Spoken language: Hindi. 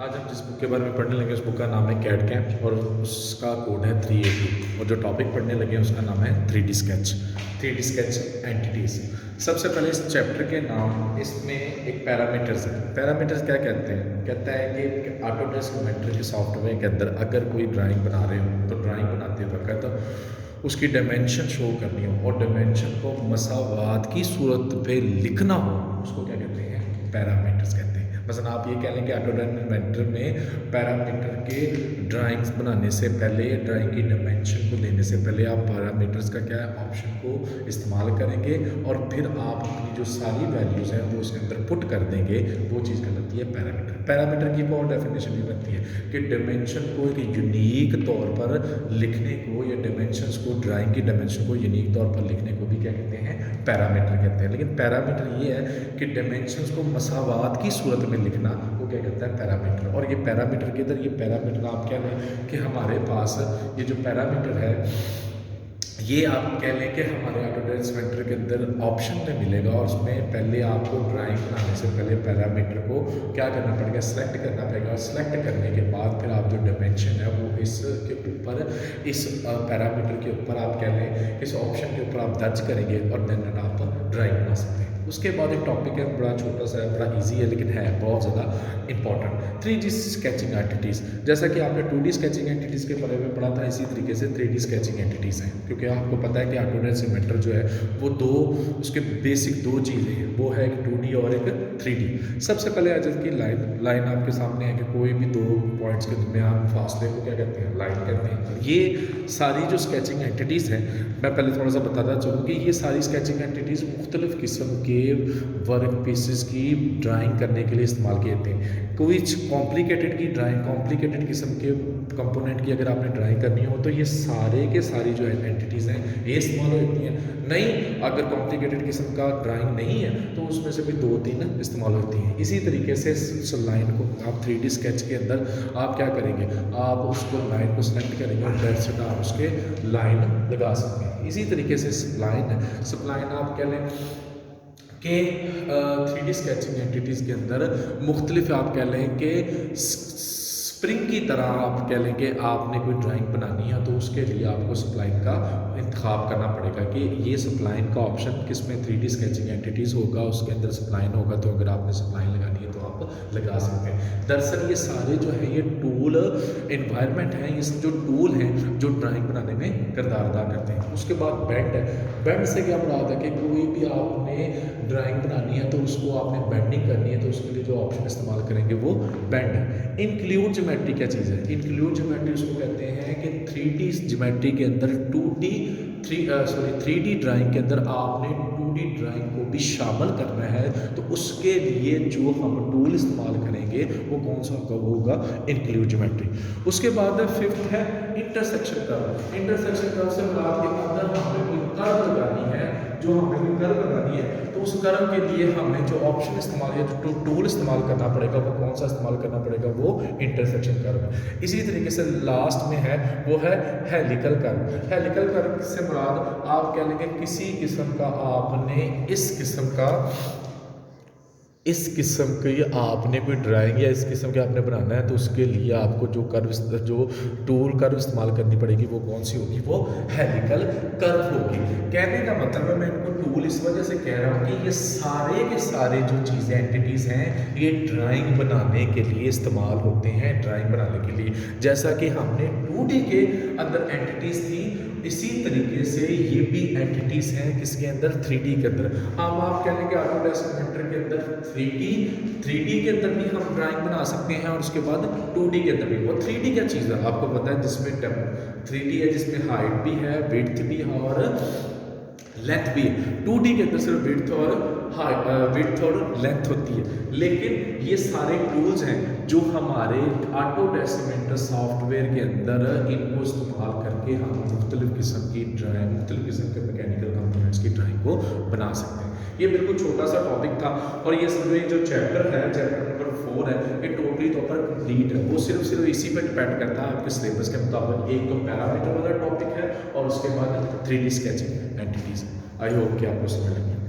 आज हम जिस बुक के बारे में पढ़ने लगे उस बुक का नाम है कैड कैम्प और उसका कोड है 380 और जो टॉपिक पढ़ने लगे हैं उसका नाम है 3D sketch. 3D sketch entities. सबसे पहले इस चैप्टर के नाम इसमें एक पैरामीटर्स है। पैरामीटर्स क्या कहते हैं? कहता है कि ऑटोडेस्क इन्वेंटर के सॉफ्टवेयर के अंदर अगर कोई ड्राइंग बना रहे हो तो ड्राइंग बनाते वक्त उसकी डायमेंशन शो करनी हो और डायमेंशन को मसावात की सूरत पे लिखना हो, उसको क्या कहते हैं? पैरामीटर्स कहते हैं। मसलन आप ये कह लें कि ऑटोडेस्क इन्वेंटर में पैरामीटर के ड्राइंग्स बनाने से पहले, ड्राइंग की डायमेंशन को देने से पहले आप पैरामीटर्स का क्या है ऑप्शन को इस्तेमाल करेंगे और फिर आप अपनी जो सारी वैल्यूज़ हैं वो उसके अंदर पुट कर देंगे। वो चीज़ कहलाती है पैरामीटर। पैरामीटर की और डेफिनेशन भी बनती है कि डायमेंशन को एक यूनिक तौर पर लिखने को या डायमेंशंस को, ड्राइंग की डायमेंशन को यूनिक तौर पर लिखने को भी क्या कहते हैं? पैरामीटर कहते हैं। लेकिन पैरामीटर ये है कि डायमेंशंस को मसावात की सूरत में लिखना, वो क्या कहता है? पैरामीटर। और ये पैरामीटर के अंदर, ये पैरामीटर आप कह लें कि हमारे पास ये जो पैरामीटर है ये आप कह लें कि हमारे ऑटोडेस्क इन्वेंटर के अंदर ऑप्शन में मिलेगा और उसमें पहले आपको ड्राइंग बनाने से पहले पैरामीटर को क्या करना पड़ेगा? सेलेक्ट करना पड़ेगा और सेलेक्ट करने के बाद फिर आप जो डायमेंशन है वो इसके ऊपर, इस पैरामीटर के ऊपर आप कह लें इस ऑप्शन के ऊपर आप दर्ज करेंगे और देन आप ड्राइंग बना सकते हैं। उसके बाद एक टॉपिक है, बड़ा छोटा सा है, बड़ा इजी है लेकिन है बहुत ज़्यादा इंपॉर्टेंट। 3D sketching entities. जैसा कि आपने 2D स्केचिंग एंटिटीज़ के बारे में पढ़ा था, इसी तरीके से 3D स्केचिंग एंटिटीज़ हैं। क्योंकि आपको पता है कि ऑटोडेस्क इन्वेंटर जो है वो उसके बेसिक दो चीज़ें हैं, वो है एक 2D और एक 3D। सबसे पहले आ जाती है लाइन आपके सामने है कि कोई भी दो पॉइंट्स के दरमियान फासले को क्या कहते हैं? लाइन कहते हैं। ये सारी जो स्केचिंग एंटिटीज़ हैं, मैं पहले थोड़ा सा बताता चलूँ कि ये सारी स्केचिंग एंटिटीज़ मुख्तलिफ़ किस्म के वर्क पीसेस की ड्राइंग करने के लिए इस्तेमाल किए जाते हैं। कोई कॉम्प्लिकेटेड की ड्राइंग, कॉम्प्लिकेटेड किस्म के कंपोनेंट की अगर आपने ड्राइंग करनी हो तो ये सारे के सारी जो एंटिटीज़ हैं ये इस्तेमाल होती हैं। नहीं, अगर कॉम्प्लिकेटेड किस्म का ड्राइंग नहीं है तो उसमें से भी 2-3 इस्तेमाल होती हैं। इसी तरीके से इस लाइन को आप 3D स्केच के अंदर आप क्या करेंगे? आप उसको लाइन को सेलेक्ट करेंगे और डेट से आप उसके लाइन लगा सकते हैं। इसी तरीके से सप्लाइन आप कह लें कि 3D स्केचिंग एंटिटीज़ के अंदर मुख्तलिफ आप कह लें कि स्प्रिंग की तरह आप कह लें कि आपने कोई ड्राइंग बनानी है तो उसके लिए आपको सप्लाइन का इंतखाब करना पड़ेगा कि ये सप्लाइन का ऑप्शन किसमें 3D स्केचिंग एंटिटीज़ होगा, उसके अंदर सप्लाइन होगा। तो अगर आपने सप्लाइन लगानी है तो आप लगा सकते हैं। दरअसल ये सारे जो है ये टूल इन्वायरमेंट हैं, ये जो टूल हैं जो ड्राइंग बनाने में किरदार अदा करते हैं। उसके बाद बेंड है। बेंड से क्या मुराद है कि कोई भी आपने ड्राइंग बनानी है तो उसको आपने बेंडिंग करनी है तो उसके लिए जो ऑप्शन इस्तेमाल करेंगे वो बेंड है। इंक्लूड ज्योमेट्री क्या चीज़ है? इंक्लूड ज्योमेट्री उसको कहते हैं कि 3D ज्योमेट्री के अंदर 3D ड्राइंग के अंदर आपने 2D ड्राइंग को भी शामिल करना है तो उसके लिए जो हम टूल इस्तेमाल करेंगे वो कौन सा होगा? वो होगा इंक्लूड ज्योमेट्री। उसके बाद 5th है इंटरसेक्शन कर्व। इंटरसेक्शन कर्व से मुराद के अंदर हमें कोई कर्व लगानी है, जो हमें कोई कर्व लगानी है तो उस कर्व के लिए हमें जो ऑप्शन इस्तेमाल या जो टूल इस्तेमाल करना पड़ेगा वो कौन सा इस्तेमाल करना पड़ेगा? वो इंटरसेक्शन कर्व। इसी तरीके से लास्ट में है वो है हेलिकल कर्व। हेलिकल कर्व से मुराद आप कह लेंगे किसी किस्म का आपने इस किस्म की आपने कोई ड्राइंग या इस किस्म के आपने बनाना है तो उसके लिए आपको जो टूल कर्व इस्तेमाल करनी पड़ेगी वो कौन सी होगी? वो हेलिकल कर्व होगी। कहने का मतलब है, मैं इनको टूल इस वजह से कह रहा हूँ कि ये सारे के सारे जो चीज़ें एंटिटीज़ हैं ये ड्राइंग बनाने के लिए इस्तेमाल होते हैं। ड्राइंग बनाने के लिए जैसा कि हमने 2D के अंदर एंटिटीज़ थी, इसी तरीके से ये भी एंटिटीज़ हैं किसके अंदर? 3D के अंदर। अब आप कह लेंगे ऑटोडेस्क इन्वेंटर के अंदर 3D के अंदर भी हम ड्राइंग बना सकते हैं और उसके बाद 2D के अंदर भी। वो 3D क्या चीज़ है आपको पता है? जिसमें 3D है, जिसमें हाइट भी है, विड्थ भी है और लेंथ भी है। 2D के अंदर सिर्फ विड्थ और लेंथ होती है। लेकिन ये सारे टूल्स हैं जो हमारे ऑटोडेस्क इन्वेंटर सॉफ्टवेयर के अंदर इनको इस्तेमाल करके हम मुख्तलिफ़ किस्म की ड्राइंग, मुख्तलिफ़ किस्म के मैकेनिकल कंपोनेंट्स की ड्राइंग को बना सकते हैं। ये बिल्कुल छोटा सा टॉपिक था और ये समझो ये जो चैप्टर है, चैप्टर नंबर 4 है, ये टोटली तौर पर कंप्लीट है। वो सिर्फ इसी पर डिपेंड करता है आपके सिलेबस के मुताबिक। एक तो पैरामीटर वाला टॉपिक है और उसके बाद 3D sketching entities. I hope कि आपको समझ लगी।